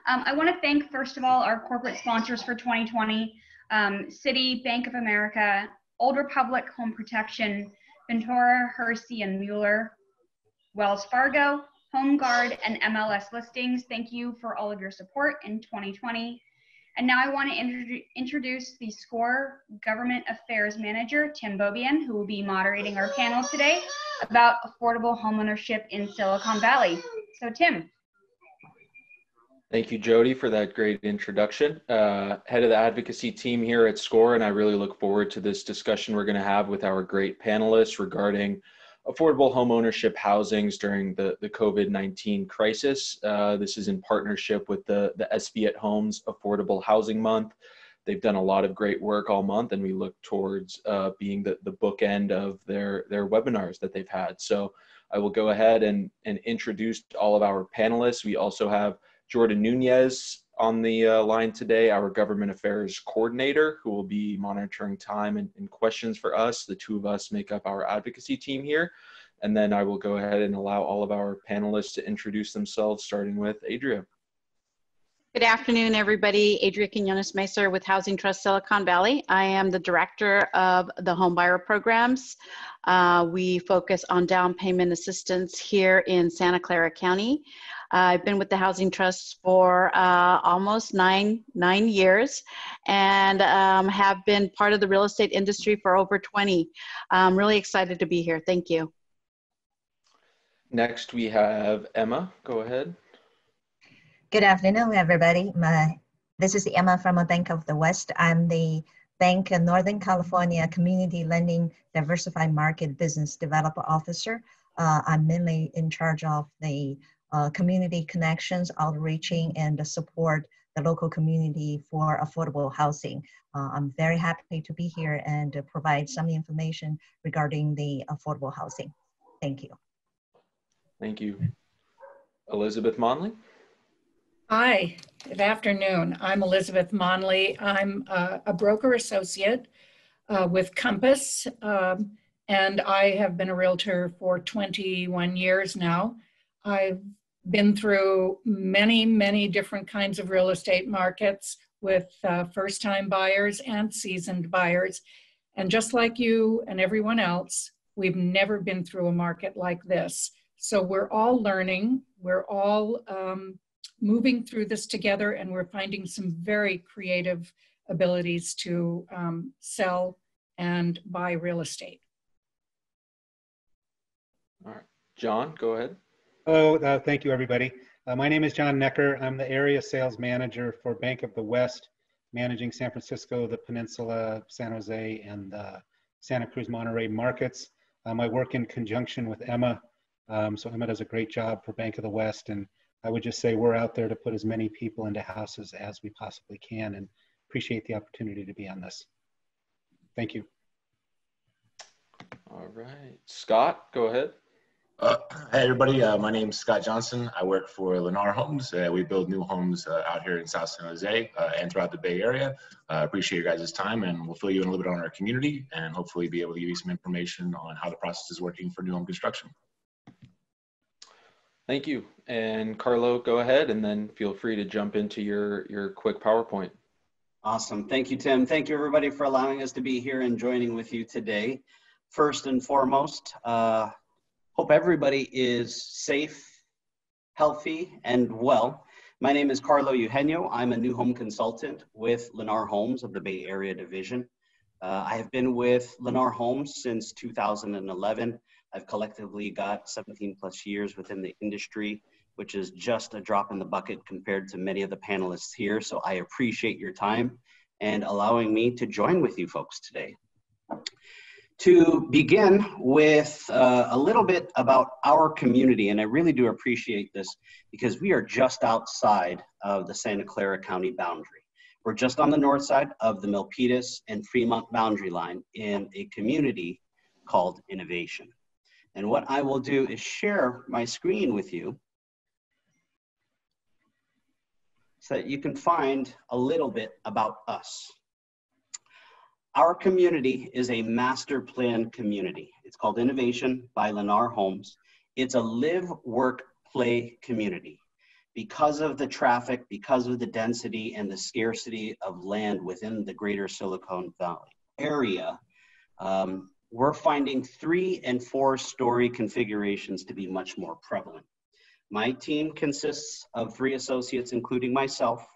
I want to thank, first of all, our corporate sponsors for 2020, Citi, Bank of America, Old Republic Home Protection, Ventura, Hersey, and Mueller, Wells Fargo, Home Guard, and MLS Listings. Thank you for all of your support in 2020. And now I want to introduce the SCORE Government Affairs Manager, Tim Beaubien, who will be moderating our panel today about affordable homeownership in Silicon Valley. So Tim. Thank you, Jody, for that great introduction. Head of the advocacy team here at SCORE, and I really look forward to this discussion we're going to have with our great panelists regarding affordable homeownership housings during the COVID-19 crisis. This is in partnership with the SB at Home's Affordable Housing Month. They've done a lot of great work all month, and we look towards being the bookend of their webinars that they've had. So I will go ahead and introduce all of our panelists. We also have Jordan Nunez on the line today, our government affairs coordinator, who will be monitoring time and questions for us. The two of us make up our advocacy team here. And then I will go ahead and allow all of our panelists to introduce themselves, starting with Adria. Good afternoon, everybody. Adria Quinones-Meser with Housing Trust Silicon Valley. I am the director of the home buyer programs. We focus on down payment assistance here in Santa Clara County. I've been with the Housing Trust for almost nine years, and have been part of the real estate industry for over 20. I'm really excited to be here. Thank you. Next, we have Emma. Go ahead. Good afternoon, everybody. This is Emma from a Bank of the West. I'm the Bank of Northern California Community Lending Diversified Market Business Developer Officer. I'm mainly in charge of the community connections, outreaching, and support the local community for affordable housing. I'm very happy to be here and provide some information regarding the affordable housing. Thank you. Thank you. Elizabeth Monley. Hi, good afternoon. I'm Elizabeth Monley. I'm a broker associate with Compass, and I have been a realtor for 21 years now. I've been through many different kinds of real estate markets with first-time buyers and seasoned buyers. And just like you and everyone else, we've never been through a market like this. So we're all learning, we're all moving through this together, and we're finding some very creative abilities to sell and buy real estate. All right, John, go ahead. Hello, thank you, everybody. My name is John Necker. I'm the area sales manager for Bank of the West, managing San Francisco, the Peninsula, San Jose, and the Santa Cruz, Monterey markets. I work in conjunction with Emma. So Emma does a great job for Bank of the West, and I would just say we're out there to put as many people into houses as we possibly can, and appreciate the opportunity to be on this. Thank you. All right, Scott, go ahead. Hey everybody, my name is Scott Johnson. I work for Lennar Homes. We build new homes out here in South San Jose and throughout the Bay Area. Appreciate your guys' time, and we'll fill you in a little bit on our community and hopefully be able to give you some information on how the process is working for new home construction. Thank you. And Carlo, go ahead, and then feel free to jump into your quick PowerPoint. Awesome. Thank you, Tim. Thank you, everybody, for allowing us to be here and joining with you today. First and foremost, hope everybody is safe, healthy, and well. My name is Carlo Eugenio. I'm a new home consultant with Lennar Homes of the Bay Area Division. I have been with Lennar Homes since 2011. I've collectively got 17 plus years within the industry, which is just a drop in the bucket compared to many of the panelists here. So I appreciate your time and allowing me to join with you folks today. To begin with a little bit about our community, and I really do appreciate this because we are just outside of the Santa Clara County boundary. We're just on the north side of the Milpitas and Fremont boundary line in a community called Innovation. And what I will do is share my screen with you so that you can find a little bit about us. Our community is a master plan community. It's called Innovation by Lennar Homes. It's a live, work, play community. because of the traffic, because of the density and the scarcity of land within the greater Silicon Valley area, we're finding 3- and 4-story configurations to be much more prevalent. My team consists of 3 associates, including myself.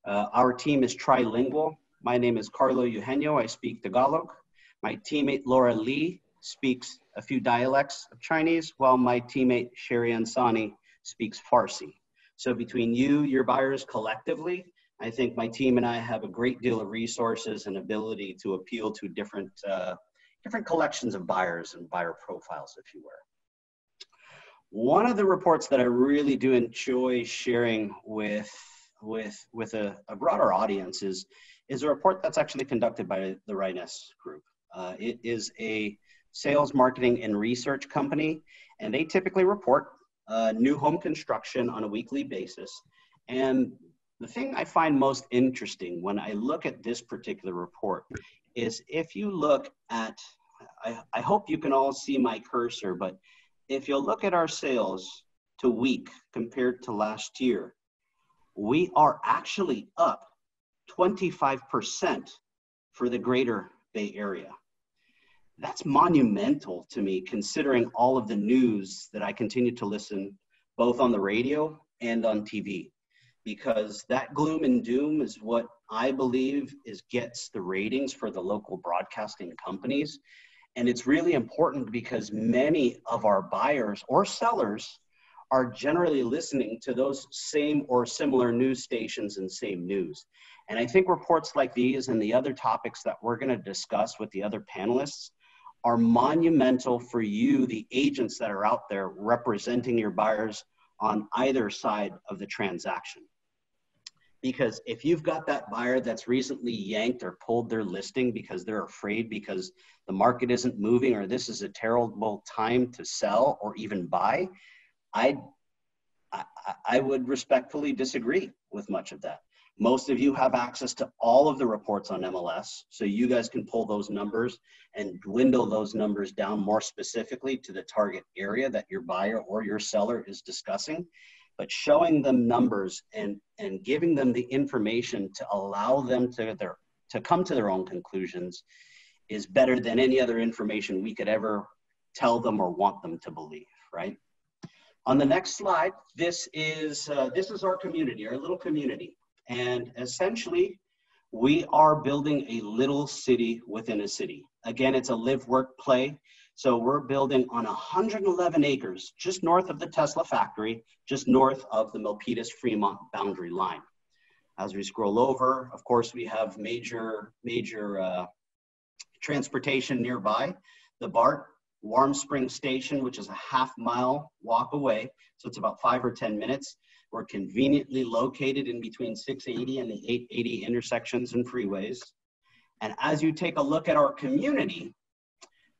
Our team is trilingual. My name is Carlo Eugenio. I speak Tagalog. My teammate Laura Lee speaks a few dialects of Chinese, while my teammate Sherry Ansani speaks Farsi. So between you, your buyers collectively, I think my team and I have a great deal of resources and ability to appeal to different collections of buyers and buyer profiles, if you will. One of the reports that I really do enjoy sharing with a broader audience is a report that's actually conducted by the Rhiness Group. It is a sales, marketing, and research company, and they typically report new home construction on a weekly basis. And the thing I find most interesting when I look at this particular report is if you look at, I hope you can all see my cursor, but if you look at our sales to week compared to last year, we are actually up 25% for the greater Bay Area. That's monumental to me, considering all of the news that I continue to listen both on the radio and on TV, because that gloom and doom is what I believe gets the ratings for the local broadcasting companies. And it's really important because many of our buyers or sellers are generally listening to those same or similar news stations and same news. And I think reports like these and the other topics that we're going to discuss with the other panelists are monumental for you, the agents that are out there representing your buyers on either side of the transaction. Because if you've got that buyer that's recently yanked or pulled their listing because they're afraid because the market isn't moving or this is a terrible time to sell or even buy, I would respectfully disagree with much of that. Most of you have access to all of the reports on MLS, so you guys can pull those numbers and dwindle those numbers down more specifically to the target area that your buyer or your seller is discussing. But showing them numbers and giving them the information to allow them to come to their own conclusions is better than any other information we could ever tell them or want them to believe, right? On the next slide, this is our community, our little community. And essentially, we are building a little city within a city. Again, it's a live, work, play. So we're building on 111 acres, just north of the Tesla factory, just north of the Milpitas-Fremont boundary line. As we scroll over, of course, we have major transportation nearby. The BART Warm Spring Station, which is a half-mile walk away, so it's about 5 or 10 minutes. We're conveniently located in between 680 and the 880 intersections and freeways. And as you take a look at our community,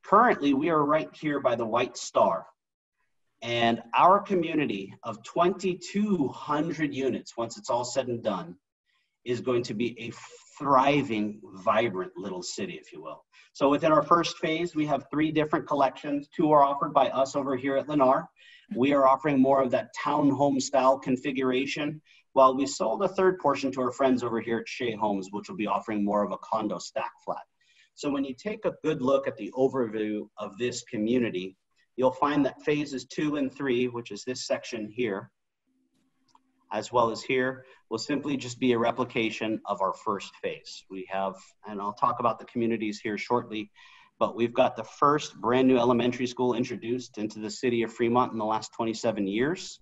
currently we are right here by the White Star. And our community of 2,200 units, once it's all said and done, is going to be a thriving, vibrant little city, if you will. So within our first phase, we have 3 different collections. 2 are offered by us over here at Lennar. We are offering more of that townhome style configuration, while we sold a 3rd portion to our friends over here at Shea Homes, which will be offering more of a condo stack flat. So when you take a good look at the overview of this community, you'll find that phases 2 and 3, which is this section here, as well as here, will simply just be a replication of our first phase. We have, and I'll talk about the communities here shortly, but we've got the first brand new elementary school introduced into the city of Fremont in the last 27 years.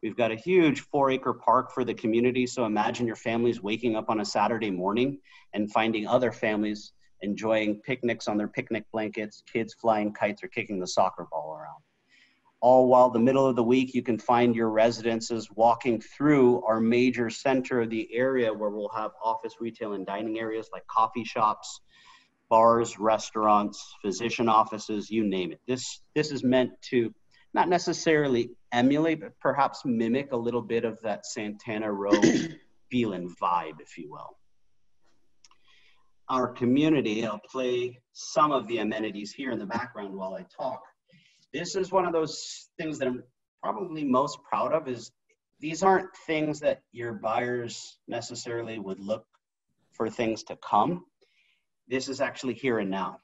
We've got a huge 4-acre park for the community. So imagine your families waking up on a Saturday morning and finding other families enjoying picnics on their picnic blankets, kids flying kites or kicking the soccer ball around. All while the middle of the week, you can find your residences walking through our major center of the area where we'll have office, retail, and dining areas like coffee shops, bars, restaurants, physician offices, you name it. This is meant to not necessarily emulate, but perhaps mimic a little bit of that Santana Row feel and vibe, if you will. Our community, I'll play some of the amenities here in the background while I talk. This is one of those things that I'm probably most proud of, is these aren't things that your buyers necessarily would look for things to come. This is actually here and now.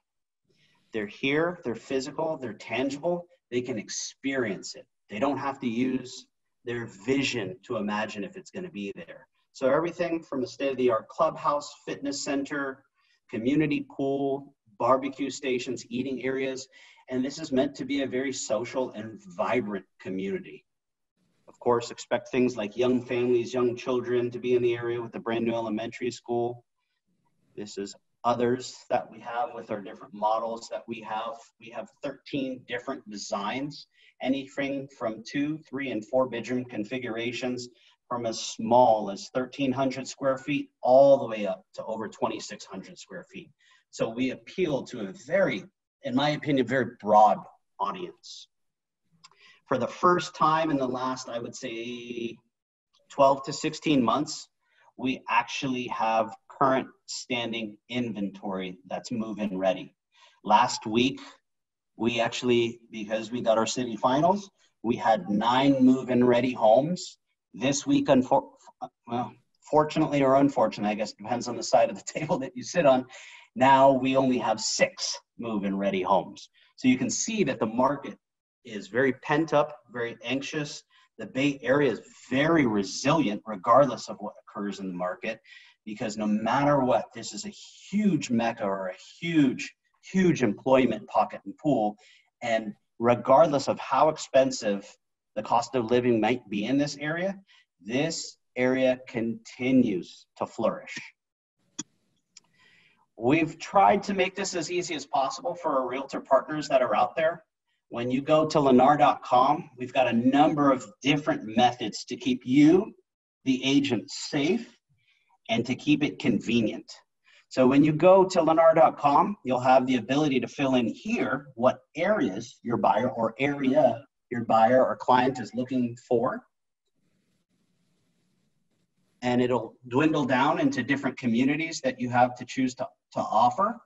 They're here, they're physical, they're tangible, they can experience it. They don't have to use their vision to imagine if it's going to be there. So everything from a state-of-the-art clubhouse, fitness center, community pool, barbecue stations, eating areas, and this is meant to be a very social and vibrant community. Of course, expect things like young families, young children to be in the area with a brand new elementary school. This is others that we have with our different models that we have. We have 13 different designs, anything from 2, 3, and 4 bedroom configurations, from as small as 1,300 square feet all the way up to over 2,600 square feet. So we appeal to a very, in my opinion, very broad audience. For the first time in the last, I would say, 12 to 16 months, we actually have current standing inventory that's move-in ready. Last week, we actually, because we got our city finals, we had 9 move-in ready homes. This week, well, fortunately or unfortunately, I guess it depends on the side of the table that you sit on, now we only have 6 move-in ready homes. So you can see that the market is very pent up, very anxious. The Bay Area is very resilient regardless of what occurs in the market, because no matter what, this is a huge mecca or a huge, huge employment pocket and pool. And regardless of how expensive the cost of living might be in this area continues to flourish. We've tried to make this as easy as possible for our realtor partners that are out there. When you go to lennar.com, we've got a number of different methods to keep you, the agent, safe and to keep it convenient. So when you go to lennar.com, you'll have the ability to fill in here what areas your buyer or area your buyer or client is looking for. And it'll dwindle down into different communities that you have to choose to offer.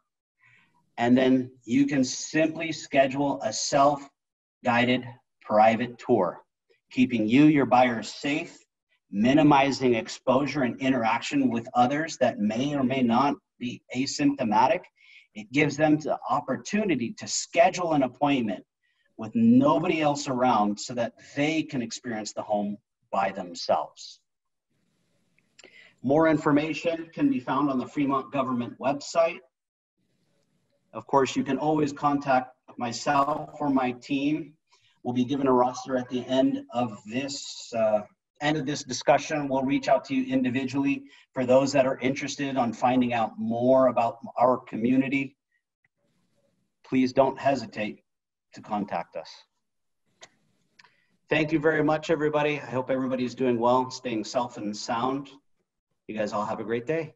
And then you can simply schedule a self-guided private tour, keeping you, your buyers safe, minimizing exposure and interaction with others that may or may not be asymptomatic. It gives them the opportunity to schedule an appointment with nobody else around so that they can experience the home by themselves. More information can be found on the Fremont government website. Of course, you can always contact myself or my team. We'll be given a roster at the end of this discussion. We'll reach out to you individually for those that are interested on finding out more about our community. Please don't hesitate to contact us. Thank you very much, everybody. I hope everybody's doing well, staying safe and sound. You guys all have a great day.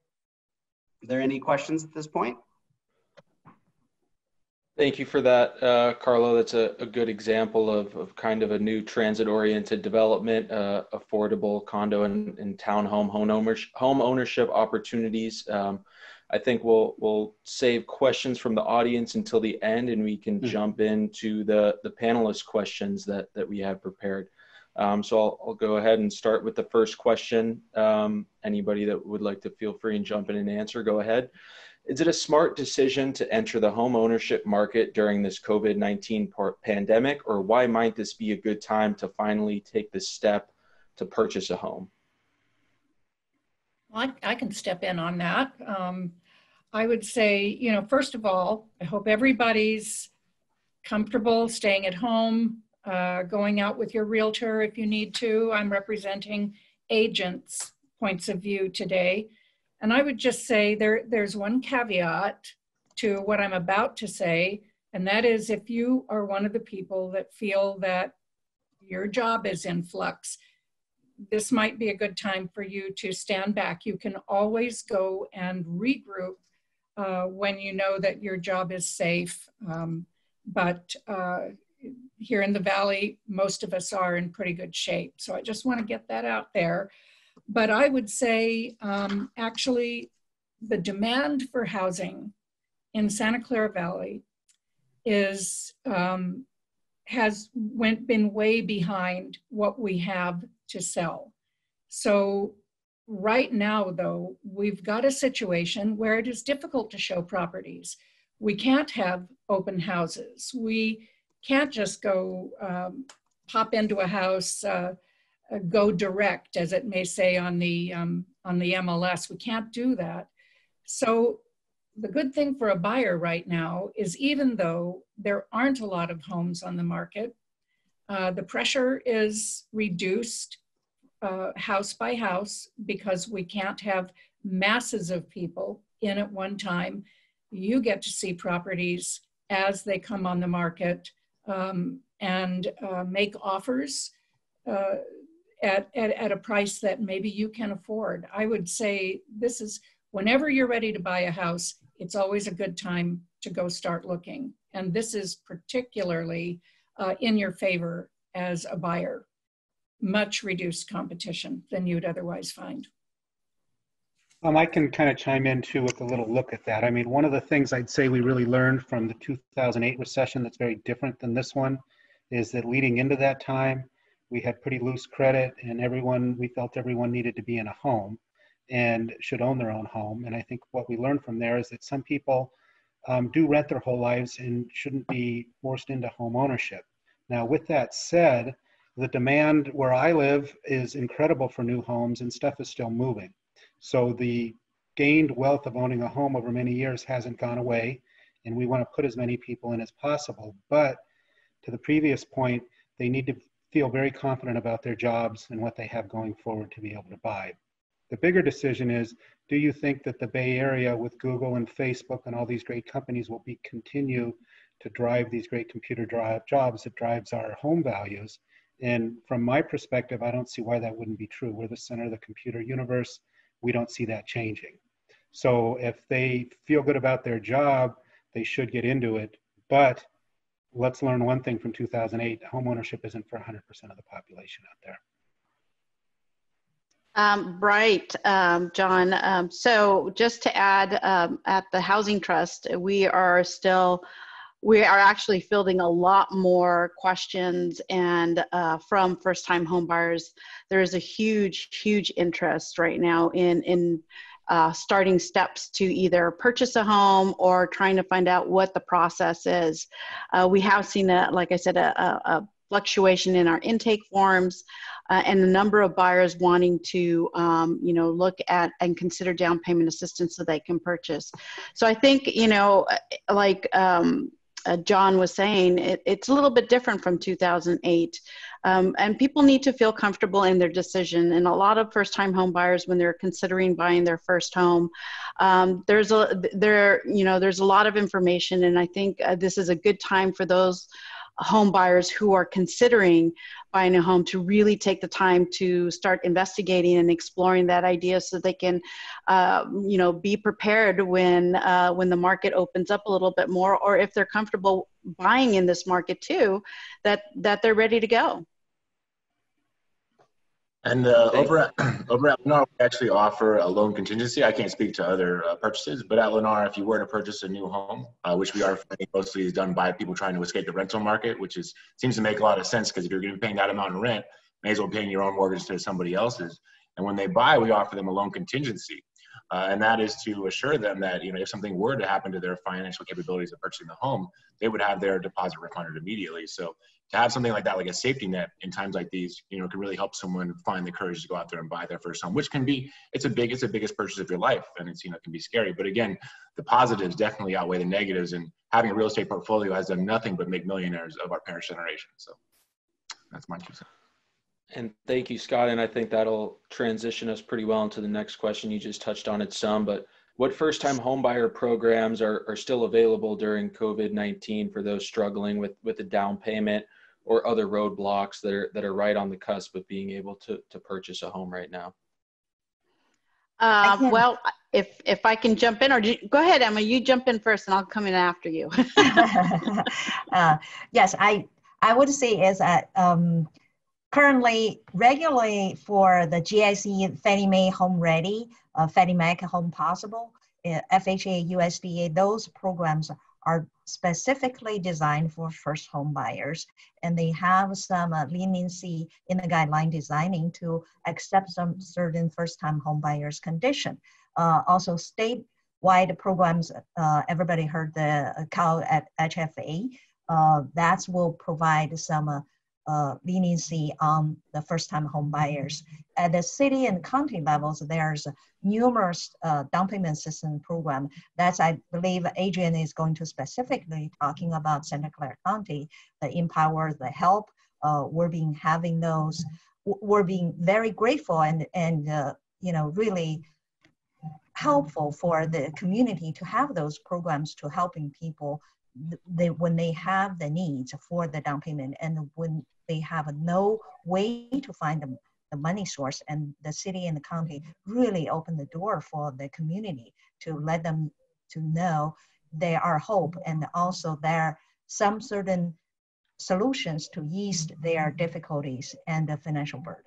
Are there any questions at this point? Thank you for that, Carlo. That's a good example of kind of a new transit-oriented development, affordable condo and townhome home ownership opportunities. I think we'll save questions from the audience until the end, and we can jump into the panelist questions that we have prepared. So I'll go ahead and start with the first question. Anybody that would like to feel free and jump in and answer, go ahead. Is it a smart decision to enter the home ownership market during this COVID-19 pandemic, or why might this be a good time to finally take the step to purchase a home? Well, I can step in on that. I would say, first of all, I hope everybody's comfortable staying at home, going out with your realtor if you need to. I'm representing agents' points of view today. And I would just say there's one caveat to what I'm about to say, and that is if you are one of the people that feel that your job is in flux, this might be a good time for you to stand back. You can always go and regroup when you know that your job is safe. But here in the Valley, most of us are in pretty good shape. So I just want to get that out there. But I would say actually the demand for housing in Santa Clara Valley has been way behind what we have to sell. So right now, though, we've got a situation where it is difficult to show properties. We can't have open houses. We can't just go pop into a house, go direct, as it may say on the MLS. We can't do that. So the good thing for a buyer right now is, even though there aren't a lot of homes on the market, the pressure is reduced house by house, because we can't have masses of people in at one time. You get to see properties as they come on the market, and make offers at a price that maybe you can afford. I would say this is, whenever you're ready to buy a house, it's always a good time to go start looking. And this is particularly in your favor as a buyer. Much reduced competition than you'd otherwise find. I can kind of chime in too with a little look at that. I mean, one of the things I'd say we really learned from the 2008 recession that's very different than this one is that leading into that time, we had pretty loose credit, and we felt everyone needed to be in a home and should own their own home. And I think what we learned from there is that some people do rent their whole lives and shouldn't be forced into home ownership. Now, with that said, the demand where I live is incredible for new homes, and stuff is still moving. So the gained wealth of owning a home over many years hasn't gone away, and we want to put as many people in as possible. But to the previous point, they need to feel very confident about their jobs and what they have going forward to be able to buy. The bigger decision is, do you think that the Bay Area with Google and Facebook and all these great companies will continue to drive these great computer jobs that drives our home values? And from my perspective, I don't see why that wouldn't be true. We're the center of the computer universe. We don't see that changing. So if they feel good about their job, they should get into it. But let's learn one thing from 2008, homeownership isn't for 100% of the population out there. Right, John. So just to add, at the Housing Trust, we are actually fielding a lot more questions, and from first-time home buyers. There is a huge interest right now in starting steps to either purchase a home or trying to find out what the process is. We have seen, like I said, a fluctuation in our intake forms, and the number of buyers wanting to look at and consider down payment assistance so they can purchase. So I think, like John was saying, it's a little bit different from 2008. And people need to feel comfortable in their decision. And a lot of first-time home buyers, when they're considering buying their first home, there's a lot of information. And I think this is a good time for those home buyers who are considering buying a home to really take the time to start investigating and exploring that idea, so they can be prepared when the market opens up a little bit more, or if they're comfortable buying in this market too, that they're ready to go. And over at Lennar, we actually offer a loan contingency. I can't speak to other purchases, but at Lennar, if you were to purchase a new home, which we are finding mostly is done by people trying to escape the rental market, which seems to make a lot of sense, because if you're going to be paying that amount of rent, may as well paying your own mortgage to somebody else's. And when they buy, we offer them a loan contingency. And that is to assure them that, if something were to happen to their financial capabilities of purchasing the home, they would have their deposit refunded immediately. So to have something like that, like a safety net in times like these, can really help someone find the courage to go out there and buy their first home, which can be, it's the biggest purchase of your life, and it can be scary. But again, the positives definitely outweigh the negatives, and having a real estate portfolio has done nothing but make millionaires of our parents' generation. So that's my 2 cents. And thank you, Scott. And I think that'll transition us pretty well into the next question. You just touched on it some, but what first-time homebuyer programs are still available during COVID-19 for those struggling with a down payment or other roadblocks that are right on the cusp of being able to purchase a home right now? Well, if I can jump in, or go ahead, Emma, you jump in first and I'll come in after you. Yes, I would say is that currently, regularly for the GIC, Fannie Mae Home Ready, Fannie Mac Home Possible, FHA, USDA, those programs are specifically designed for first home buyers, and they have some leniency in the guideline designing to accept some certain first-time home buyers condition. Also statewide programs, everybody heard the Cove at HFA, that will provide some leniency on the first-time home buyers. At the city and county levels, there's numerous down payment assistance program. That's, I believe, Adrian is going to specifically talking about Santa Clara County, the Empower, the Help. We're being having those. We're being very grateful and you know, really helpful for the community to have those programs to helping people when they have the needs for the down payment and when they have no way to find the money source, and the city and the county really open the door for the community to let them to know there are hope, and also there are some certain solutions to ease their difficulties and the financial burden.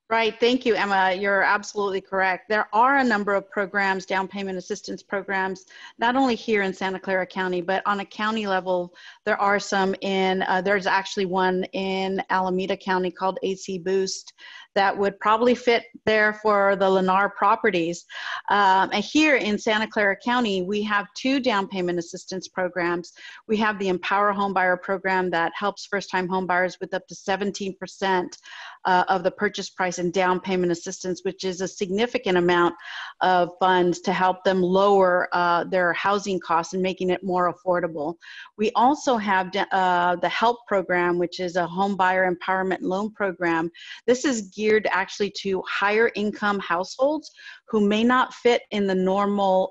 Right, thank you, Emma. You're absolutely correct. There are a number of programs, down payment assistance programs, not only here in Santa Clara County, but on a county level, there are some in, there's actually one in Alameda County called AC Boost that would probably fit there for the Lennar properties. And here in Santa Clara County, we have 2 down payment assistance programs. We have the Empower Homebuyer program that helps first-time homebuyers with up to 17% of the purchase price and down payment assistance, which is a significant amount of funds to help them lower their housing costs and making it more affordable. We also have the HELP program, which is a home buyer empowerment loan program. This is geared actually to higher income households who may not fit in the normal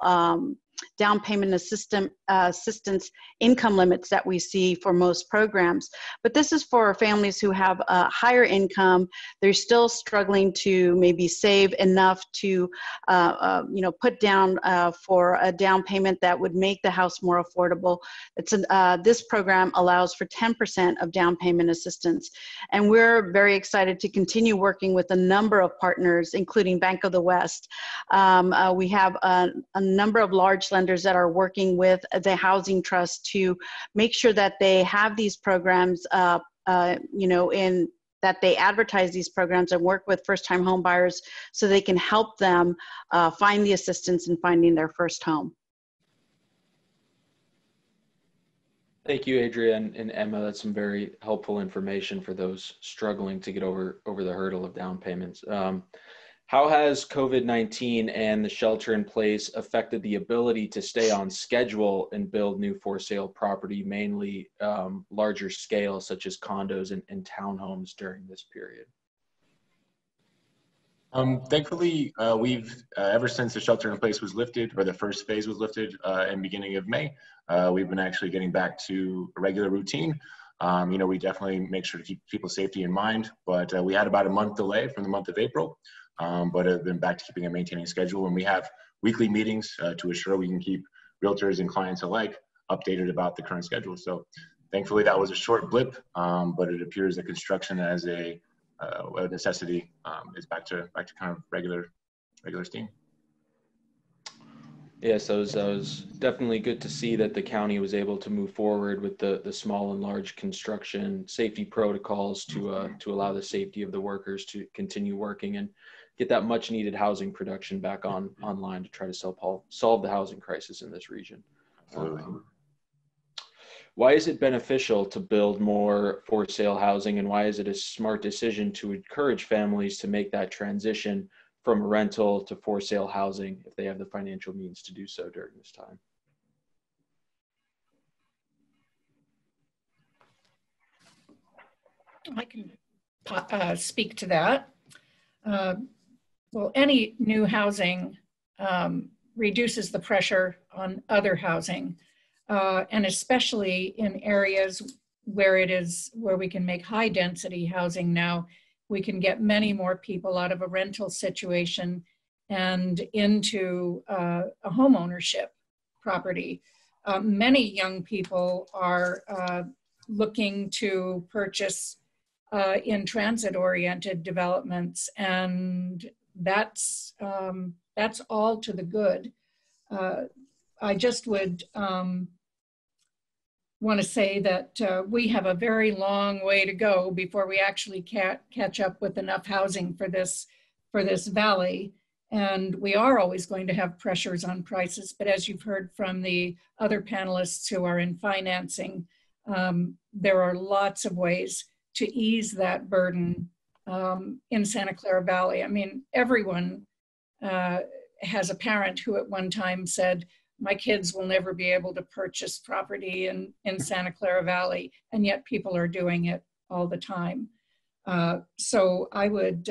down payment assistance income limits that we see for most programs. But this is for families who have a higher income. They're still struggling to maybe save enough to you know, put down for a down payment that would make the house more affordable. It's this program allows for 10% of down payment assistance. And we're very excited to continue working with a number of partners, including Bank of the West. We have a number of large lenders that are working with the Housing Trust to make sure that they have these programs, you know, in that they advertise these programs and work with first-time home buyers so they can help them find the assistance in finding their first home. Thank you, Adrian and Emma. That's some very helpful information for those struggling to get over the hurdle of down payments. How has COVID-19 and the shelter in place affected the ability to stay on schedule and build new for sale property, mainly larger scale, such as condos and townhomes during this period? Thankfully, we've, ever since the shelter in place was lifted, or the first phase was lifted in beginning of May, we've been actually getting back to a regular routine. You know, we definitely make sure to keep people's safety in mind, but we had about a month delay from the month of April. But have been back to keeping a maintaining schedule, and we have weekly meetings to assure we can keep realtors and clients alike updated about the current schedule. So thankfully that was a short blip, but it appears that construction as a necessity is back to kind of regular steam. Yes, that was definitely good to see that the county was able to move forward with the small and large construction safety protocols to allow the safety of the workers to continue working and get that much needed housing production back online to try to solve the housing crisis in this region. Why is it beneficial to build more for sale housing, and why is it a smart decision to encourage families to make that transition from rental to for sale housing if they have the financial means to do so during this time? I can speak to that. Well, any new housing reduces the pressure on other housing, and especially in areas where we can make high density housing now. We can get many more people out of a rental situation and into a home ownership property. Many young people are looking to purchase in transit-oriented developments, and that's all to the good. I just would want to say that we have a very long way to go before we actually catch up with enough housing for this valley. And we are always going to have pressures on prices. But as you've heard from the other panelists who are in financing, there are lots of ways to ease that burden in Santa Clara Valley. I mean, everyone has a parent who at one time said, my kids will never be able to purchase property in Santa Clara Valley, and yet people are doing it all the time. So I would,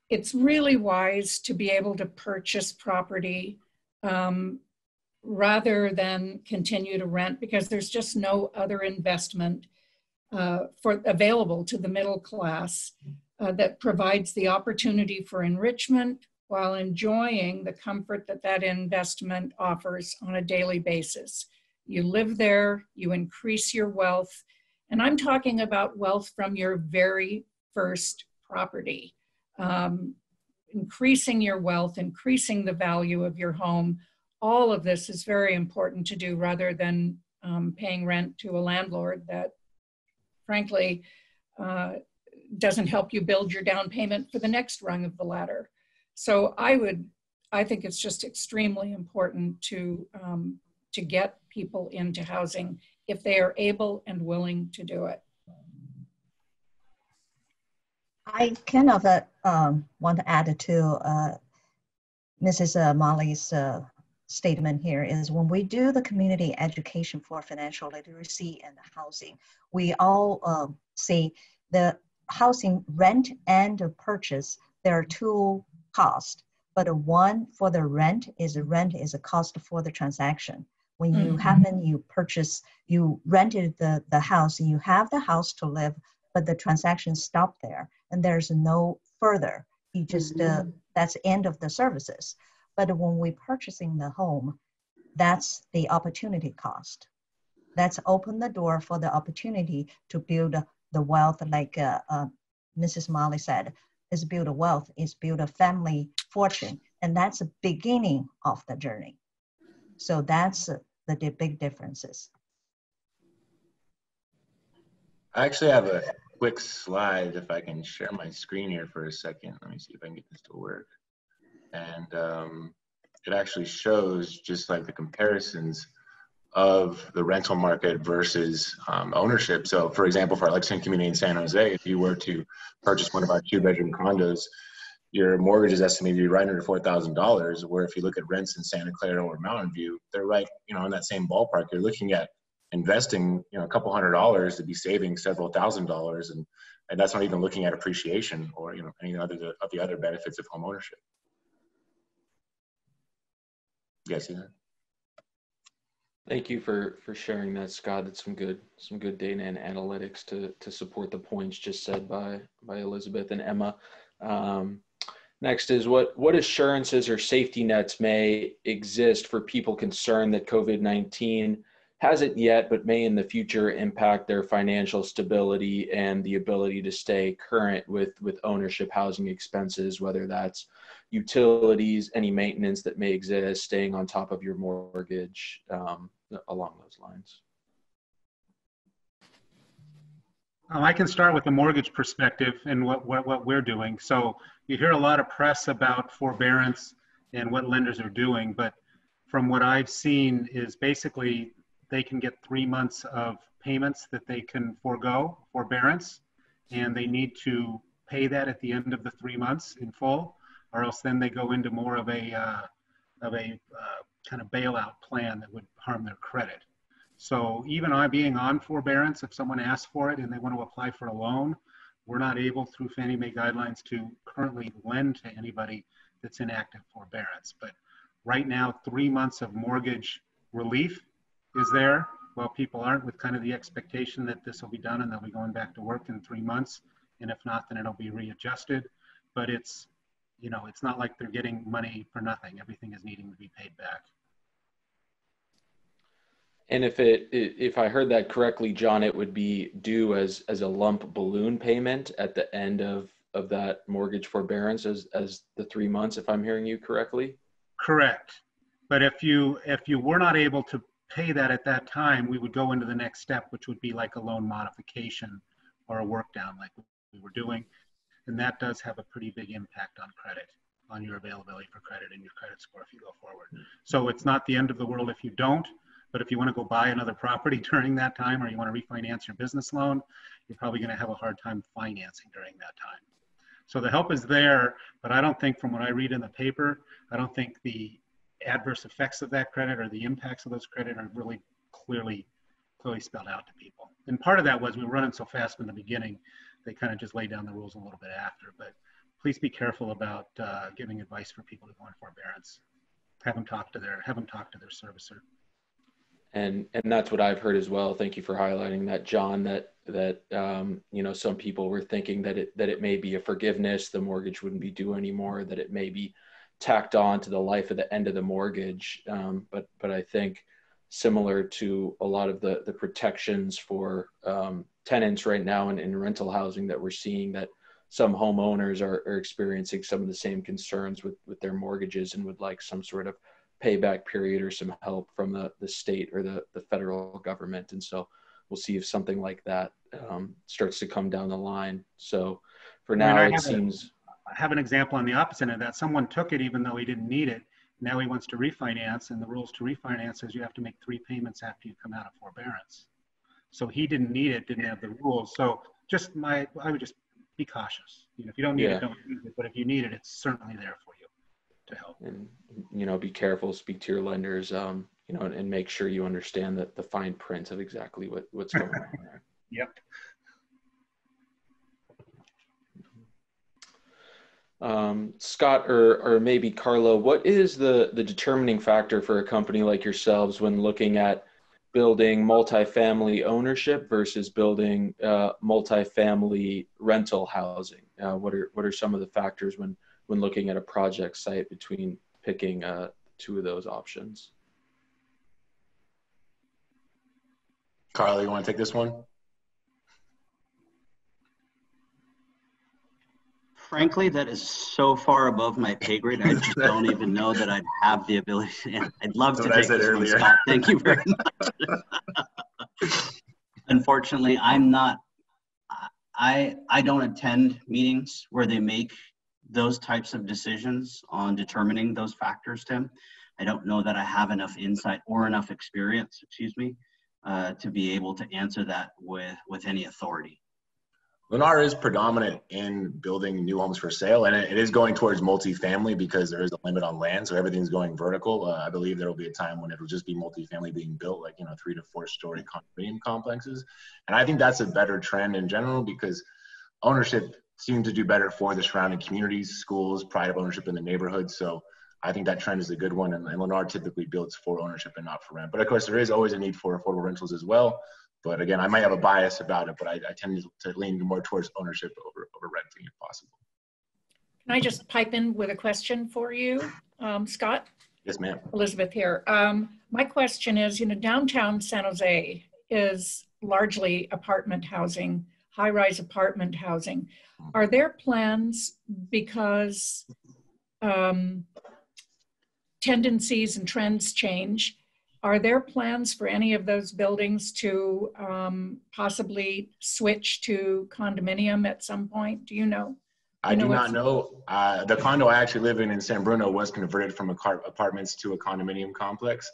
it's really wise to be able to purchase property rather than continue to rent, because there's just no other investment available to the middle class that provides the opportunity for enrichment while enjoying the comfort that that investment offers on a daily basis. You live there, you increase your wealth, and I'm talking about wealth from your very first property. Increasing your wealth, increasing the value of your home, all of this is very important to do rather than paying rent to a landlord that, frankly, doesn't help you build your down payment for the next rung of the ladder. So I think it's just extremely important to get people into housing if they are able and willing to do it. I kind of want to add to Mrs. Monley's statement here is when we do the community education for financial literacy and housing, we all see the housing rent and the purchase, there are two costs, but one for the rent is a cost for the transaction. When you you rented the house, you have the house to live, but the transaction stopped there and there's no further. You just, that's end of the services. But when we purchasing the home, that's the opportunity cost. That's open the door for the opportunity to build the wealth, like Mrs. Monley said, is build a wealth, is build a family fortune. And that's the beginning of the journey. So that's the big differences. I actually have a quick slide if I can share my screen here for a second. Let me see if I can get this to work. And it actually shows just like the comparisons of the rental market versus ownership. So for example, for our Lexington community in San Jose, if you were to purchase one of our 2-bedroom condos, your mortgage is estimated to be right under $4,000, where if you look at rents in Santa Clara or Mountain View, they're right, in that same ballpark. You're looking at investing, a couple $100 to be saving several $1,000s, and that's not even looking at appreciation or any of the other benefits of home ownership. You guys see that? Thank you for sharing that, Scott. That's some good data and analytics to support the points just said by Elizabeth and Emma. Next is what assurances or safety nets may exist for people concerned that COVID-19 hasn't yet, but may in the future impact their financial stability and the ability to stay current with ownership housing expenses, whether that's utilities, any maintenance that may exist, staying on top of your mortgage, along those lines. I can start with the mortgage perspective and what we're doing. So you hear a lot of press about forbearance and what lenders are doing, but from what I've seen is basically they can get 3 months of payments that they can forego forbearance, and they need to pay that at the end of the 3 months in full, or else then they go into more of a kind of bailout plan that would harm their credit. So even being on forbearance, if someone asks for it and they want to apply for a loan, we're not able through Fannie Mae guidelines to currently lend to anybody that's in active forbearance. But right now, 3 months of mortgage relief is there, while people aren't, with kind of the expectation that this will be done and they'll be going back to work in 3 months. And if not, then it'll be readjusted. But it's, it's not like they're getting money for nothing. Everything is needing to be paid back. And if I heard that correctly, John, it would be due as a lump balloon payment at the end of that mortgage forbearance as the 3 months, if I'm hearing you correctly? Correct. But if you were not able to pay that at that time, we would go into the next step, which would be like a loan modification or a work down like we were doing. And that does have a pretty big impact on credit, on your availability for credit and your credit score if you go forward. So it's not the end of the world if you don't, but if you want to go buy another property during that time, or you want to refinance your business loan, you're probably going to have a hard time financing during that time. So the help is there, but I don't think, from what I read in the paper, I don't think the adverse effects of that credit or the impacts of those credit are really clearly spelled out to people. And part of that was we were running so fast in the beginning, they kind of just laid down the rules a little bit after. But please be careful about giving advice for people who go in forbearance. Have them talk to their servicer. And that's what I've heard as well. Thank you for highlighting that, John, that you know, some people were thinking that it may be a forgiveness, the mortgage wouldn't be due anymore, that it may be tacked on to the life of the end of the mortgage. But I think similar to a lot of the protections for tenants right now in rental housing that we're seeing, that some homeowners are experiencing some of the same concerns with their mortgages and would like some sort of payback period or some help from the state or the federal government. And so we'll see if something like that starts to come down the line. So for now, I have an example on the opposite of that. Someone took it even though he didn't need it. Now he wants to refinance, and the rules to refinance is you have to make 3 payments after you come out of forbearance. So he didn't need it, didn't have the rules. So I would just be cautious. You know, if you don't need it, don't use it. But if you need it, it's certainly there for you to help. And, you know, be careful, speak to your lenders, you know, and make sure you understand that the fine print of exactly what's going on there. Yep. Scott or maybe Carlo, what is the determining factor for a company like yourselves when looking at building multifamily ownership versus building multifamily rental housing? What are some of the factors when looking at a project site between picking 2 of those options? Carlo, you want to take this one? Frankly, that is so far above my pay grade. I just don't even know that I'd have the ability. I'd love to take this one, Scott. Thank you very much. Unfortunately, I'm not. I don't attend meetings where they make those types of decisions on determining those factors, Tim. I don't know that I have enough insight or enough experience, excuse me, to be able to answer that with any authority. Lennar is predominant in building new homes for sale, and it is going towards multifamily because there is a limit on land, so everything's going vertical. I believe there will be a time when it will just be multifamily being built, like, you know, 3 to 4 story condominium complexes. And I think that's a better trend in general because ownership seems to do better for the surrounding communities, schools, pride of ownership in the neighborhood. So I think that trend is a good one, and Lennar typically builds for ownership and not for rent. But of course, there is always a need for affordable rentals as well. But again, I might have a bias about it, but I tend to lean more towards ownership over renting if possible. Can I just pipe in with a question for you, Scott? Yes, ma'am. Elizabeth here. My question is, you know, downtown San Jose is largely apartment housing, high-rise apartment housing. Are there plans, because tendencies and trends change, are there plans for any of those buildings to possibly switch to condominium at some point? Do you know? I do not know. The condo I actually live in San Bruno was converted from apartments to a condominium complex.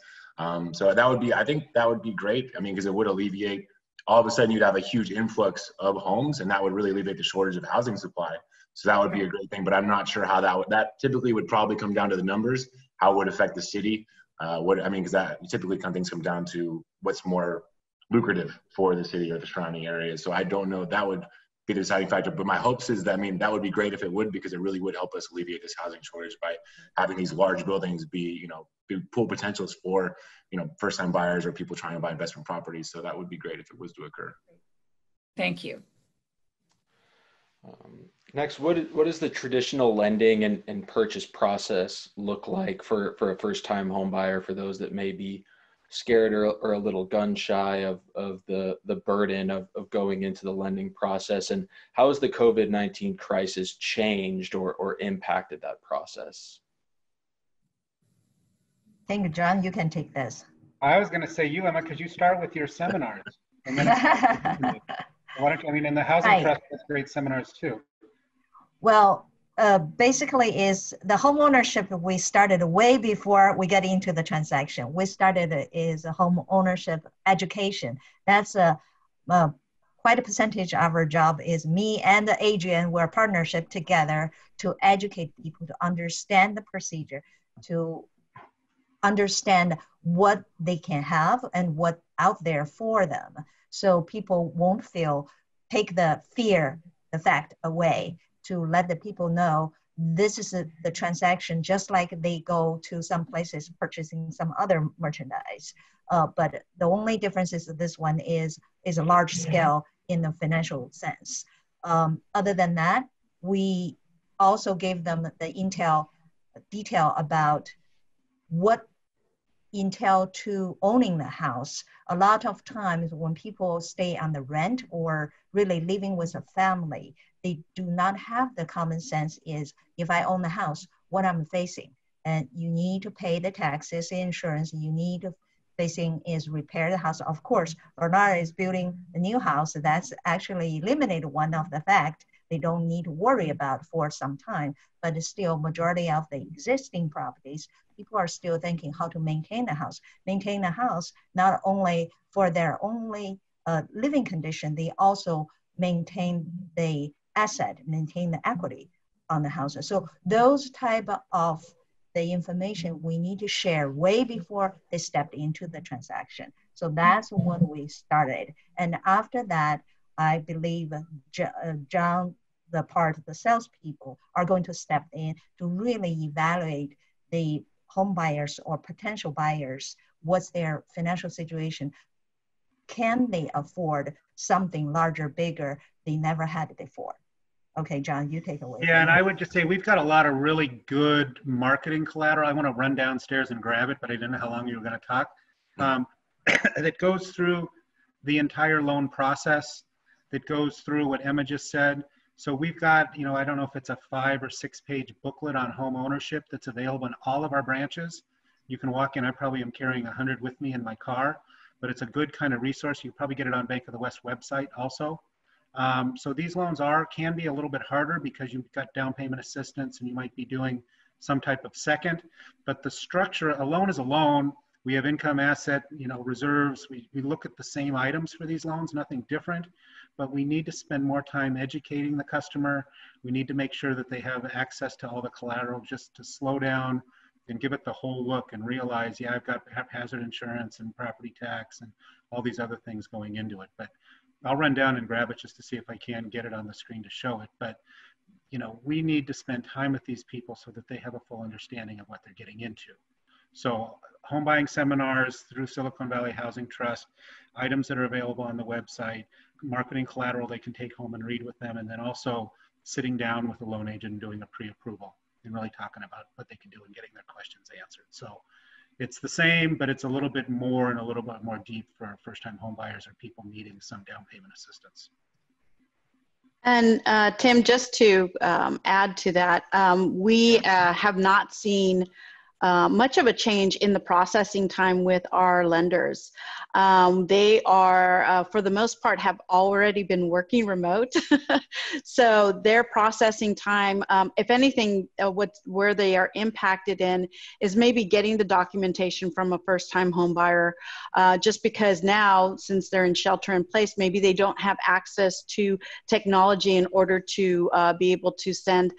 So that would be, I think that would be great. I mean, because it would alleviate, all of a sudden you'd have a huge influx of homes, and that would really alleviate the shortage of housing supply. So that would be a great thing, but I'm not sure how that typically would probably come down to the numbers, how it would affect the city. Because that typically things come down to what's more lucrative for the city or the surrounding areas. So I don't know if that would be the deciding factor, but my hopes is that, I mean, that would be great if it would, because it really would help us alleviate this housing shortage by having these large buildings be pool potentials for, first-time buyers or people trying to buy investment properties. So that would be great if it was to occur. Thank you. Next, what does the traditional lending and purchase process look like for a first-time home buyer, for those that may be scared or a little gun shy of the burden of going into the lending process? And how has the COVID-19 crisis changed or impacted that process? Thank you, John. You can take this. I was going to say you, Emma, because you start with your seminars. And then why don't you, I mean, in the Housing Right. Trust, that's great seminars too. Well, basically is the home ownership we started way before we get into the transaction. We started is a home ownership education. That's quite a percentage of our job is me and Adrian, we're a partnership together to educate people to understand the procedure, to understand what they can have and what out there for them. So people won't take the fear, the fact away, to let the people know this is the transaction, just like they go to some places purchasing some other merchandise. But the only difference is that this one is a large scale in the financial sense. Other than that, we also gave them the detail about what entail to owning the house. A lot of times when people stay on the rent or really living with a family, they do not have the common sense is, if I own the house, what I'm facing. And you need to pay the taxes, the insurance, you need to facing is repair the house. Of course, Lennar is building a new house. That's actually eliminated one of the fact they don't need to worry about for some time, but still majority of the existing properties, people are still thinking how to maintain the house. Maintain the house, not only for their only living condition, they also maintain the asset, maintain the equity on the house. So those type of the information we need to share way before they stepped into the transaction. So that's what we started. And after that, I believe John, the salespeople are going to step in to really evaluate the home buyers or potential buyers, what's their financial situation. Can they afford something larger, bigger they never had before? Okay, John, you take away. Yeah, and I would just say we've got a lot of really good marketing collateral. I want to run downstairs and grab it, but I didn't know how long you were going to talk. That goes through the entire loan process, that goes through what Emma just said. So we've got, you know, I don't know if it's a 5 or 6 page booklet on home ownership that's available in all of our branches. You can walk in, I probably am carrying 100 with me in my car, but it's a good kind of resource. You probably get it on Bank of the West website also. So these loans can be a little bit harder because you've got down payment assistance and you might be doing some type of second, but the structure, a loan is a loan. We have income, asset, you know, reserves. We look at the same items for these loans, nothing different, but we need to spend more time educating the customer. We need to make sure that they have access to all the collateral, just to slow down and give it the whole look and realize, yeah, I've got hazard insurance and property tax and all these other things going into it. But I'll run down and grab it just to see if I can get it on the screen to show it. But, you know, we need to spend time with these people so that they have a full understanding of what they're getting into. So home buying seminars through Silicon Valley Housing Trust, items that are available on the website, marketing collateral they can take home and read with them, and then also sitting down with a loan agent and doing a pre-approval and really talking about what they can do and getting their questions answered. So it's the same, but it's a little bit more and a little bit more deep for first-time home buyers or people needing some down payment assistance. And Tim, just to add to that, we have not seen much of a change in the processing time with our lenders. They are, for the most part, have already been working remote. So their processing time, if anything, where they are impacted in is maybe getting the documentation from a first-time home buyer, just because now, since they're in shelter in place, maybe they don't have access to technology in order to be able to send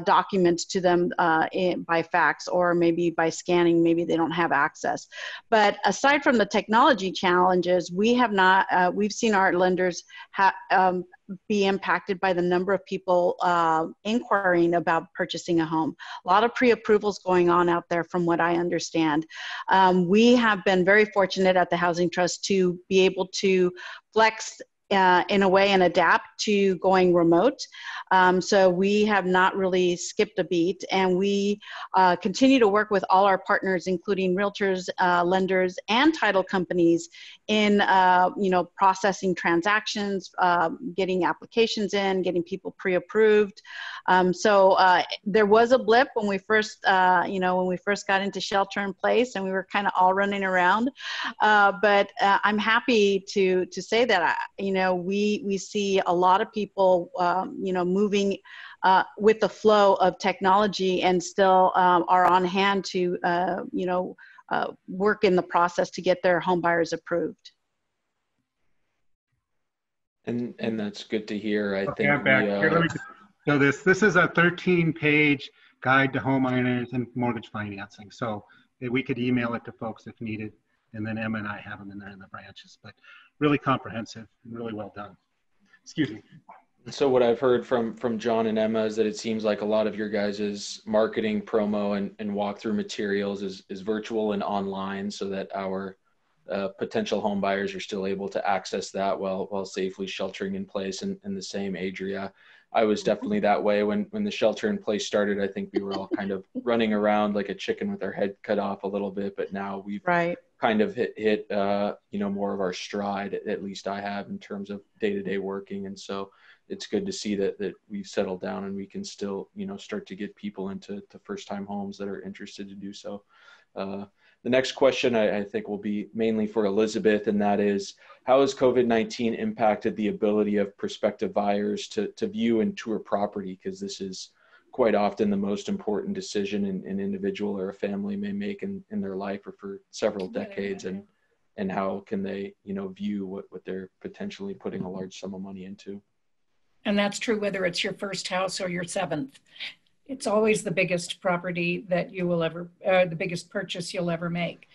documents to them by fax, or maybe by scanning, maybe they don't have access. But aside from the technology challenges, we have not, we've seen our lenders be impacted by the number of people inquiring about purchasing a home. A lot of pre-approvals going on out there from what I understand. We have been very fortunate at the Housing Trust to be able to flex in a way and adapt to going remote. So we have not really skipped a beat, and we continue to work with all our partners, including realtors, lenders, and title companies in processing transactions, getting applications in, getting people pre-approved. So there was a blip when we first, when we first got into shelter in place, and we were kind of all running around. But I'm happy to say that we see a lot of people moving with the flow of technology, and still are on hand to work in the process to get their home buyers approved. And that's good to hear. I Okay, think I'm back. Here, let me so this is a 13-page guide to homeowners and mortgage financing. So we could email it to folks if needed, and then Emma and I have them in there in the branches. But really comprehensive and really well done. Excuse me. So what I've heard from John and Emma is that it seems like a lot of your guys' marketing, promo, and walkthrough materials is virtual and online, so that our potential home buyers are still able to access that while safely sheltering in place in the same area. I was definitely that way when the shelter in place started. I think we were all kind of running around like a chicken with our head cut off a little bit, but now we've kind of hit more of our stride, at least I have, in terms of day-to-day working. And so it's good to see that we've settled down and we can still, start to get people into first-time homes that are interested to do so. The next question I think will be mainly for Elizabeth, and that is, how has COVID-19 impacted the ability of prospective buyers to view and tour property? Because this is quite often the most important decision an individual or a family may make in their life or for several decades. And how can they, view what they're potentially putting a large sum of money into? And that's true whether it's your first house or your seventh. It's always the biggest property that you will ever, the biggest purchase you'll ever make.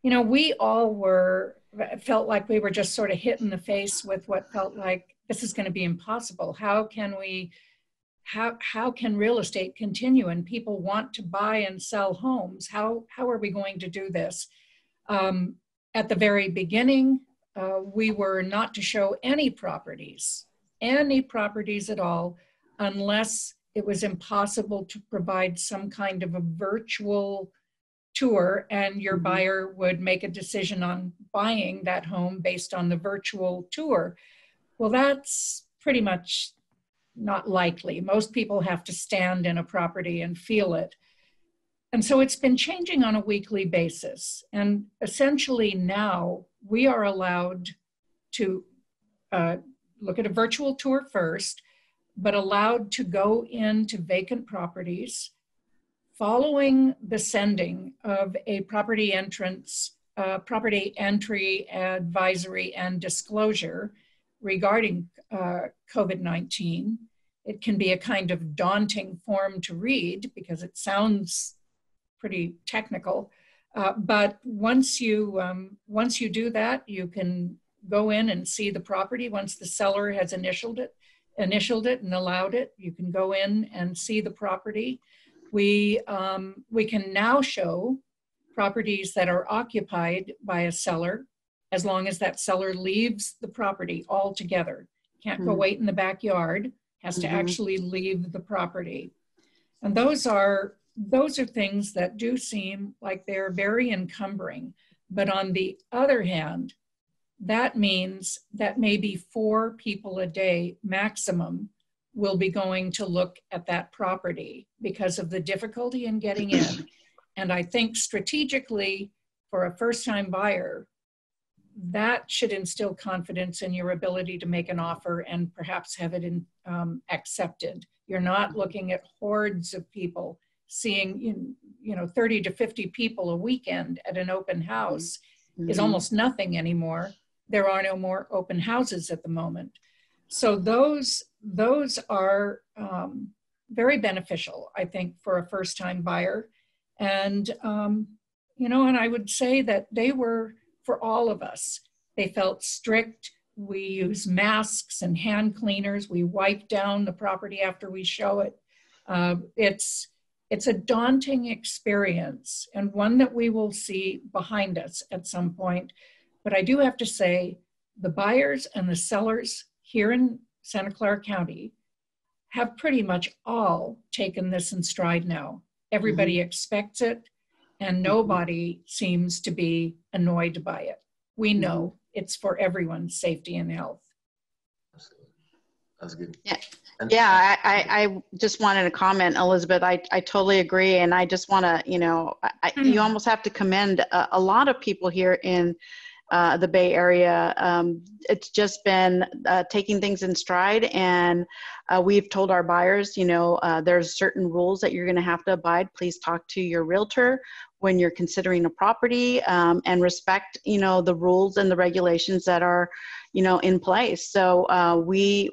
We all felt like we were just sort of hit in the face with what felt like this is going to be impossible. How can real estate continue, and people want to buy and sell homes? How are we going to do this? At the very beginning, we were not to show any properties at all, unless it was impossible to provide some kind of a virtual tour, and your buyer would make a decision on buying that home based on the virtual tour. Well, that's pretty much not likely. Most people have to stand in a property and feel it. And so it's been changing on a weekly basis. And essentially now we are allowed to look at a virtual tour first, but allowed to go into vacant properties following the sending of a property entry advisory and disclosure regarding COVID-19. It can be a kind of daunting form to read because it sounds pretty technical, but once you do that, you can go in and see the property. Once the seller has initialed it and allowed it, you can go in and see the property. We can now show properties that are occupied by a seller, as long as that seller leaves the property altogether. Can't go wait in the backyard, has to actually leave the property. And those are things that do seem like they're very encumbering. But on the other hand, that means that maybe 4 people a day maximum will be going to look at that property because of the difficulty in getting in. And I think strategically, for a first-time buyer, that should instill confidence in your ability to make an offer and perhaps have it accepted. You're not looking at hordes of people. Seeing 30 to 50 people a weekend at an open house is almost nothing anymore. There are no more open houses at the moment. So those are very beneficial, I think, for a first-time buyer. And, and I would say that they were, for all of us, they felt strict. We use masks and hand cleaners. We wipe down the property after we show it. It's a daunting experience, and one that we will see behind us at some point. But I do have to say the buyers and the sellers here in Santa Clara County have pretty much all taken this in stride now. Everybody expects it, and nobody seems to be annoyed by it. We know it's for everyone's safety and health. That's good. Yeah. Yeah, I just wanted to comment, Elizabeth. I totally agree. And I just want to, you know, you almost have to commend a lot of people here in the Bay Area. It's just been taking things in stride, and we've told our buyers, you know, there's certain rules that you're going to have to abide. Please talk to your realtor when you're considering a property, and respect, you know, the rules and the regulations that are, you know, in place. So we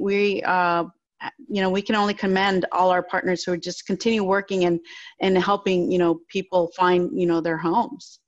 you know, we can only commend all our partners who just continue working and helping, you know, people find, you know, their homes.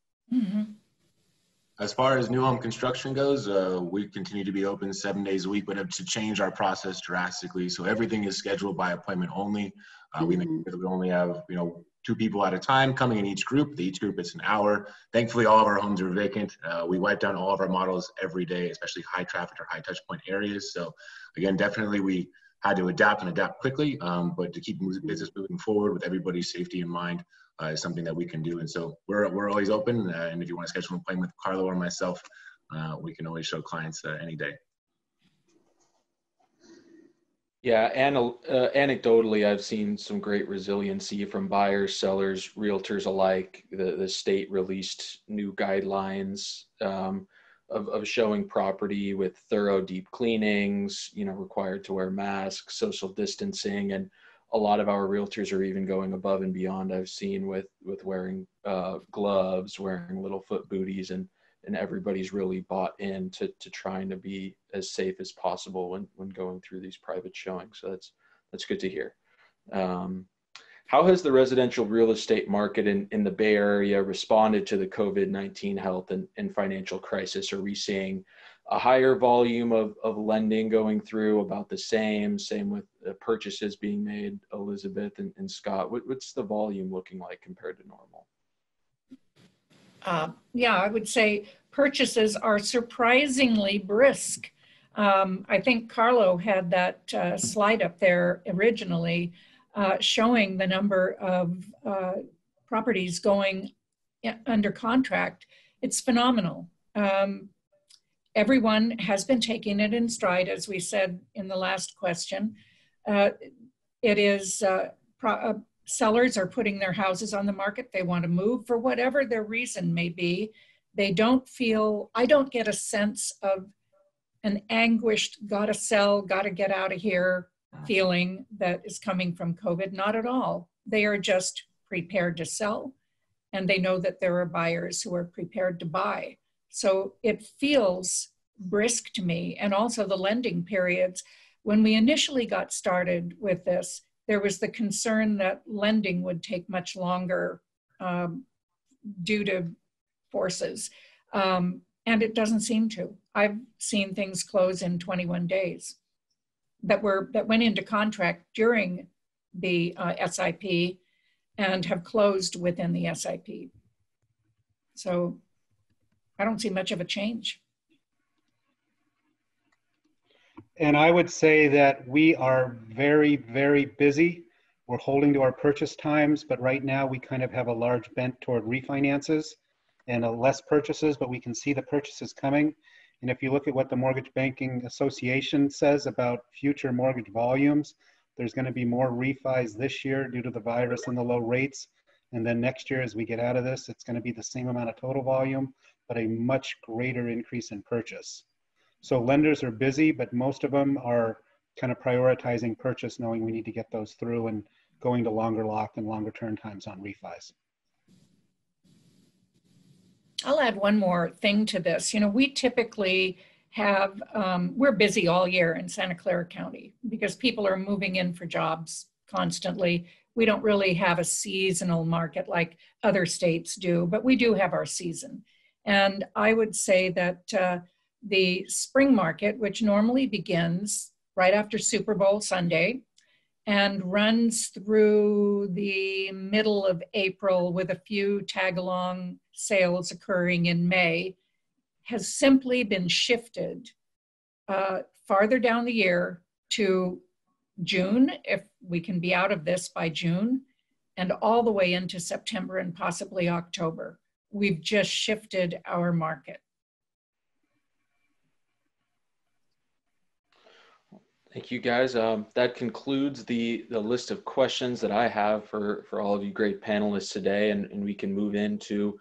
As far as new home construction goes, we continue to be open 7 days a week, but have to change our process drastically. So everything is scheduled by appointment only. We make sure that we only have, you know, 2 people at a time coming in each group. Each group is an hour. Thankfully, all of our homes are vacant. We wipe down all of our models every day, especially high traffic or high touch point areas. So again, definitely we had to adapt and adapt quickly, but to keep business moving forward with everybody's safety in mind is something that we can do. And so we're always open. And if you want to schedule an appointment with Carlo or myself, we can always show clients any day. Yeah, and anecdotally, I've seen some great resiliency from buyers, sellers, realtors alike. The state released new guidelines of showing property with thorough deep cleanings, you know, required to wear masks, social distancing, and a lot of our realtors are even going above and beyond. I've seen with wearing gloves, wearing little foot booties, and everybody's really bought in to trying to be as safe as possible when going through these private showings. So that's good to hear. How has the residential real estate market in the Bay Area responded to the COVID-19 health and financial crisis? Are we seeing a higher volume of lending going through, about the same with purchases being made, Elizabeth and Scott? What's the volume looking like compared to normal? Yeah, I would say purchases are surprisingly brisk. I think Carlo had that slide up there originally showing the number of properties going under contract. It's phenomenal. Everyone has been taking it in stride, as we said in the last question. It is sellers are putting their houses on the market. They want to move for whatever their reason may be. They don't feel, I don't get a sense of an anguished, gotta sell, gotta get out of here feeling that is coming from COVID. Not at all. They are just prepared to sell, and they know that there are buyers who are prepared to buy. So it feels brisk to me. And also the lending periods. When we initially got started with this, there was the concern that lending would take much longer due to forces. And it doesn't seem to. I've seen things close in 21 days that went into contract during the SIP and have closed within the SIP. So I don't see much of a change. And I would say that we are very, very busy. We're holding to our purchase times, but right now we kind of have a large bent toward refinances and less purchases, but we can see the purchases coming. And if you look at what the Mortgage Banking Association says about future mortgage volumes, there's going to be more refis this year due to the virus and the low rates. And then next year, as we get out of this, it's going to be the same amount of total volume, but a much greater increase in purchase. So lenders are busy, but most of them are kind of prioritizing purchase, knowing we need to get those through and going to longer lock and longer turn times on refis. I'll add one more thing to this. You know, we typically have, we're busy all year in Santa Clara County because people are moving in for jobs constantly. We don't really have a seasonal market like other states do, but we do have our season. And I would say that the spring market, which normally begins right after Super Bowl Sunday and runs through the middle of April with a few tag-along sales occurring in May, has simply been shifted farther down the year to June, if we can be out of this by June, and all the way into September and possibly October. We've just shifted our market. Thank you, guys. That concludes the list of questions that I have for all of you great panelists today, and we can move into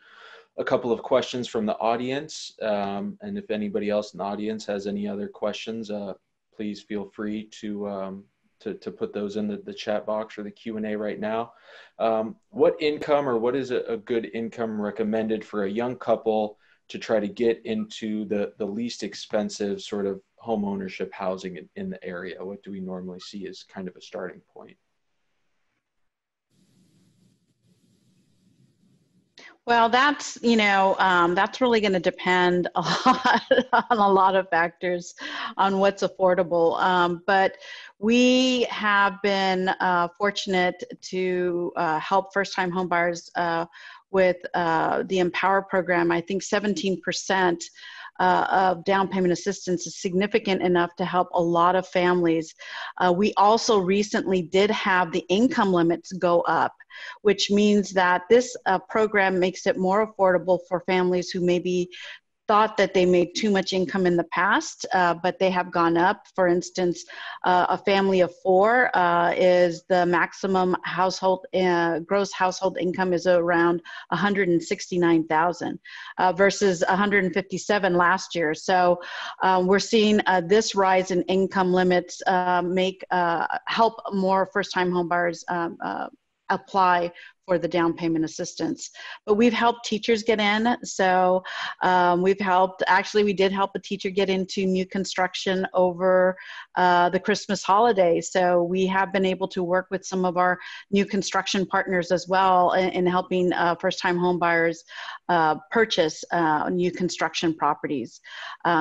a couple of questions from the audience. And if anybody else in the audience has any other questions, please feel free to put those in the chat box or the Q&A right now. What income, or what is a good income recommended for a young couple to try to get into the least expensive sort of home ownership housing in the area? What do we normally see as kind of a starting point? Well, that's, that's really going to depend a lot on a lot of factors on what's affordable. But we have been fortunate to help first-time homebuyers with the Empower program. I think 17% of down payment assistance is significant enough to help a lot of families. We also recently did have the income limits go up, which means that this program makes it more affordable for families who maybe thought that they made too much income in the past, but they have gone up. For instance, a family of 4 is the maximum household gross household income is around $169,000 versus $157,000 last year. So we're seeing this rise in income limits help more first-time homebuyers apply for the down payment assistance. But we've helped teachers get in. So we did help a teacher get into new construction over the Christmas holiday. So we have been able to work with some of our new construction partners as well in helping first-time homebuyers purchase new construction properties.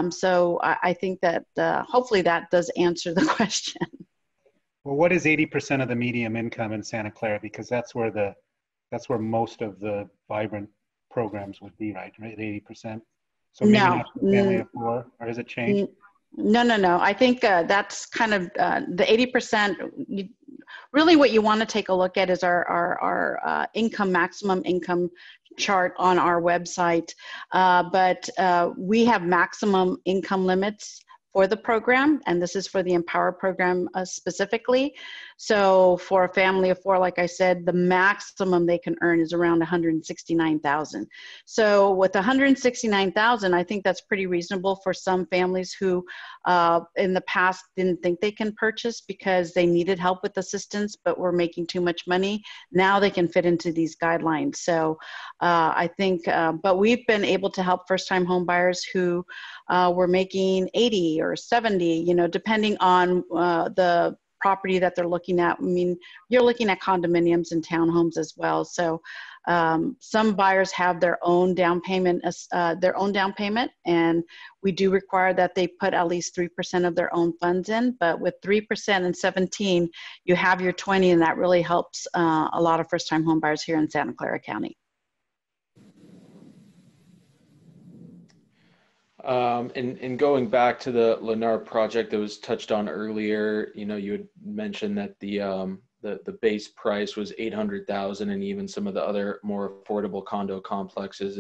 So I think that hopefully that does answer the question. Well, what is 80% of the median income in Santa Clara? Because that's where most of the vibrant programs would be, right? 80%. So maybe not for a family of 4, or has it changed? No. I think that's kind of the 80%. Really, what you want to take a look at is our maximum income chart on our website. But we have maximum income limits for the program, and this is for the Empower program specifically. So for a family of 4, like I said, the maximum they can earn is around $169,000. So with $169,000, I think that's pretty reasonable for some families who in the past didn't think they can purchase because they needed help with assistance but were making too much money. Now they can fit into these guidelines. So I think, but we've been able to help first-time home buyers who were making 80 or 70, depending on the property that they're looking at. I mean, you're looking at condominiums and townhomes as well. So some buyers have their own down payment, and we do require that they put at least 3% of their own funds in. But with 3% and 17, you have your 20, and that really helps a lot of first-time home buyers here in Santa Clara County. And going back to the Lennar project that was touched on earlier, you had mentioned that the base price was $800,000, and even some of the other more affordable condo complexes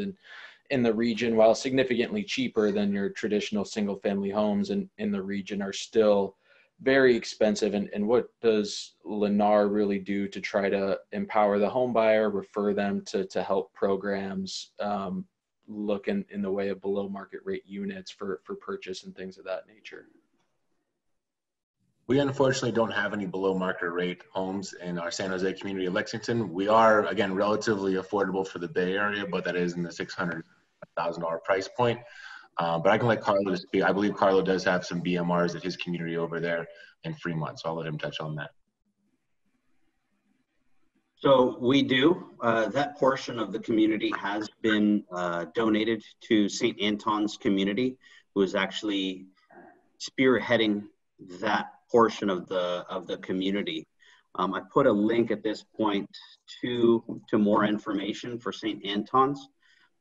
in the region, while significantly cheaper than your traditional single family homes in the region, are still very expensive. And what does Lennar really do to try to empower the home buyer, refer them to help programs look in the way of below market rate units for purchase and things of that nature? We unfortunately don't have any below market rate homes in our San Jose community of Lexington. We are, again, relatively affordable for the Bay Area, but that is in the $600,000 price point. But I can let Carlo speak. I believe Carlo does have some BMRs at his community over there in Fremont, so I'll let him touch on that. So we do. That portion of the community has been donated to St. Anton's community, who is actually spearheading that portion of the community. I put a link at this point to more information for St. Anton's,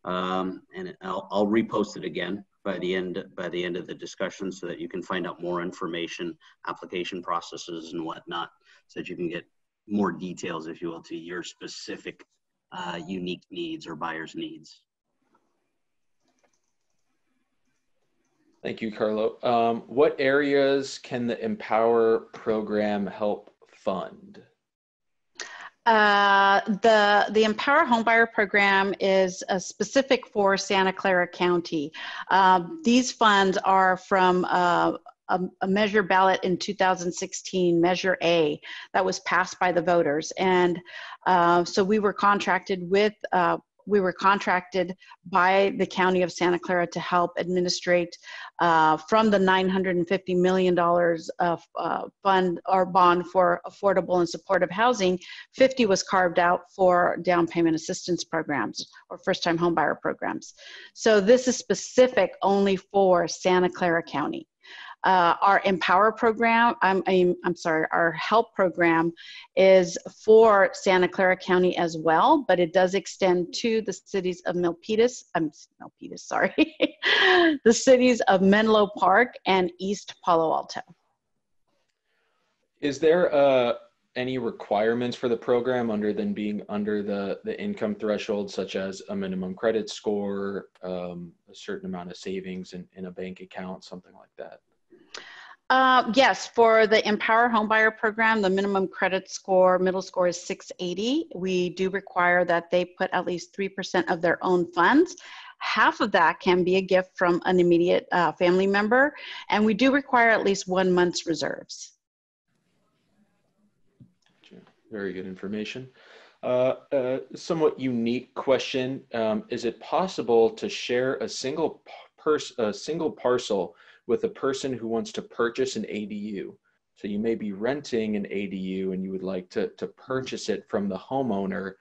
and I'll repost it again. by the end of the discussion, so that you can find out more information, application processes and whatnot, so that you can get more details, if you will, to your specific unique needs or buyer's needs. Thank you, Carlo. What areas can the Empower program help fund? The Empower Homebuyer program is specific for Santa Clara County. These funds are from a measure ballot in 2016, Measure A, that was passed by the voters. And so we were contracted by the County of Santa Clara to help administrate from the $950 million of fund or bond for affordable and supportive housing. 50 was carved out for down payment assistance programs or first-time homebuyer programs. So this is specific only for Santa Clara County. Our Empower program, our HELP program is for Santa Clara County as well, but it does extend to the cities of the cities of Menlo Park and East Palo Alto. Is there any requirements for the program other than being under the income threshold, such as a minimum credit score, a certain amount of savings in a bank account, something like that? Yes, for the Empower Homebuyer program, the minimum credit score, middle score is 680. We do require that they put at least 3% of their own funds. Half of that can be a gift from an immediate family member, and we do require at least 1 month's reserves. Very good information. Somewhat unique question. Is it possible to share a single parcel with a person who wants to purchase an ADU? So you may be renting an ADU and you would like to purchase it from the homeowner.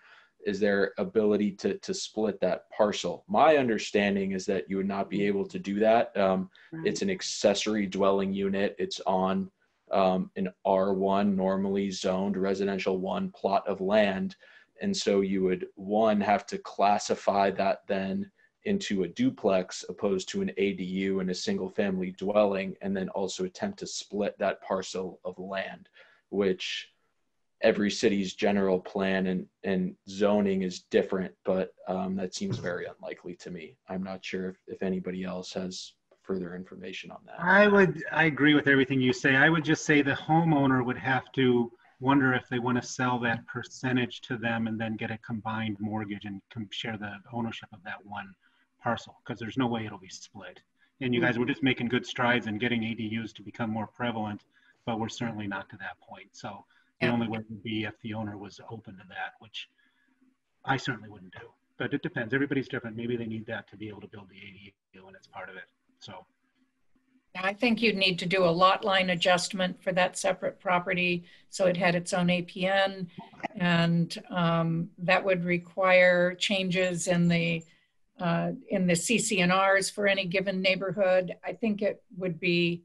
Is there ability to split that parcel? My understanding is that you would not be able to do that. Right. It's an accessory dwelling unit. It's on an R1 normally zoned residential 1 plot of land. And so you would, one, have to classify that then into a duplex opposed to an ADU and a single family dwelling, and then also attempt to split that parcel of land, which every city's general plan and zoning is different, but that seems very unlikely to me. I'm not sure if anybody else has further information on that. I agree with everything you say. I would just say the homeowner would have to wonder if they want to sell that percentage to them and then get a combined mortgage and share the ownership of that one parcel, because there's no way it'll be split. And you guys were just making good strides in getting ADUs to become more prevalent, but we're certainly not to that point. So the only way would be if the owner was open to that, which I certainly wouldn't do. But it depends. Everybody's different. Maybe they need that to be able to build the ADU, and it's part of it. So I think you'd need to do a lot line adjustment for that separate property so it had its own APN, and that would require changes in the CC&Rs for any given neighborhood. I think it would be,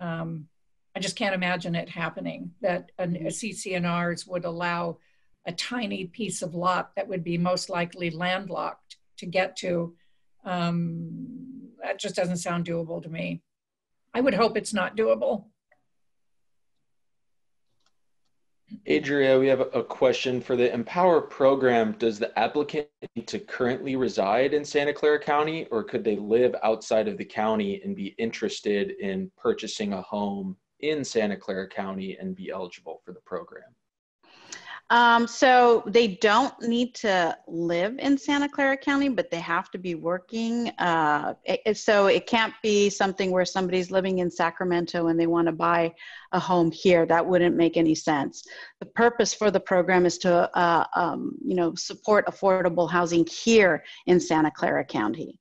I just can't imagine it happening, that a CC&Rs would allow a tiny piece of lot that would be most likely landlocked to get to. That just doesn't sound doable to me. I would hope it's not doable. Adria, we have a question for the Empower program. Does the applicant need to currently reside in Santa Clara County, or could they live outside of the county and be interested in purchasing a home in Santa Clara County and be eligible for the program? So they don't need to live in Santa Clara County, but they have to be working. So it can't be something where somebody's living in Sacramento and they want to buy a home here. That wouldn't make any sense. The purpose for the program is to, support affordable housing here in Santa Clara County.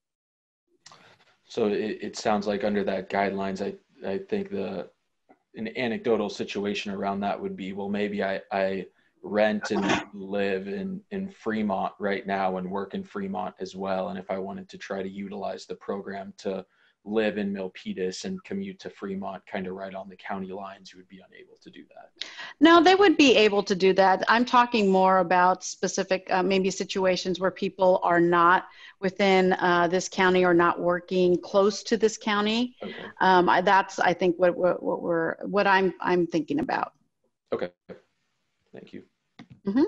So it sounds like under that guidelines, I think an anecdotal situation around that would be, well, maybe I rent and live in Fremont right now and work in Fremont as well. And if I wanted to try to utilize the program to live in Milpitas and commute to Fremont, kind of right on the county lines, you would be unable to do that. No, they would be able to do that. I'm talking more about specific, maybe situations where people are not within this county or not working close to this county. Okay. That's, I think, what I'm thinking about. Okay. Thank you. Mm-hmm.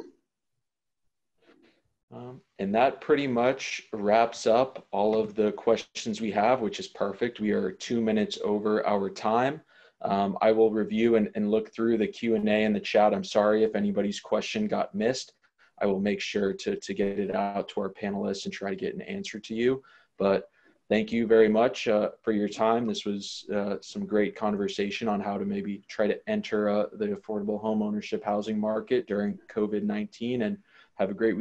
And that pretty much wraps up all of the questions we have, which is perfect. We are 2 minutes over our time. I will review and look through the Q&A in the chat. I'm sorry if anybody's question got missed. I will make sure to get it out to our panelists and try to get an answer to you. But thank you very much for your time. This was some great conversation on how to maybe try to enter the affordable home ownership housing market during COVID-19, and have a great week.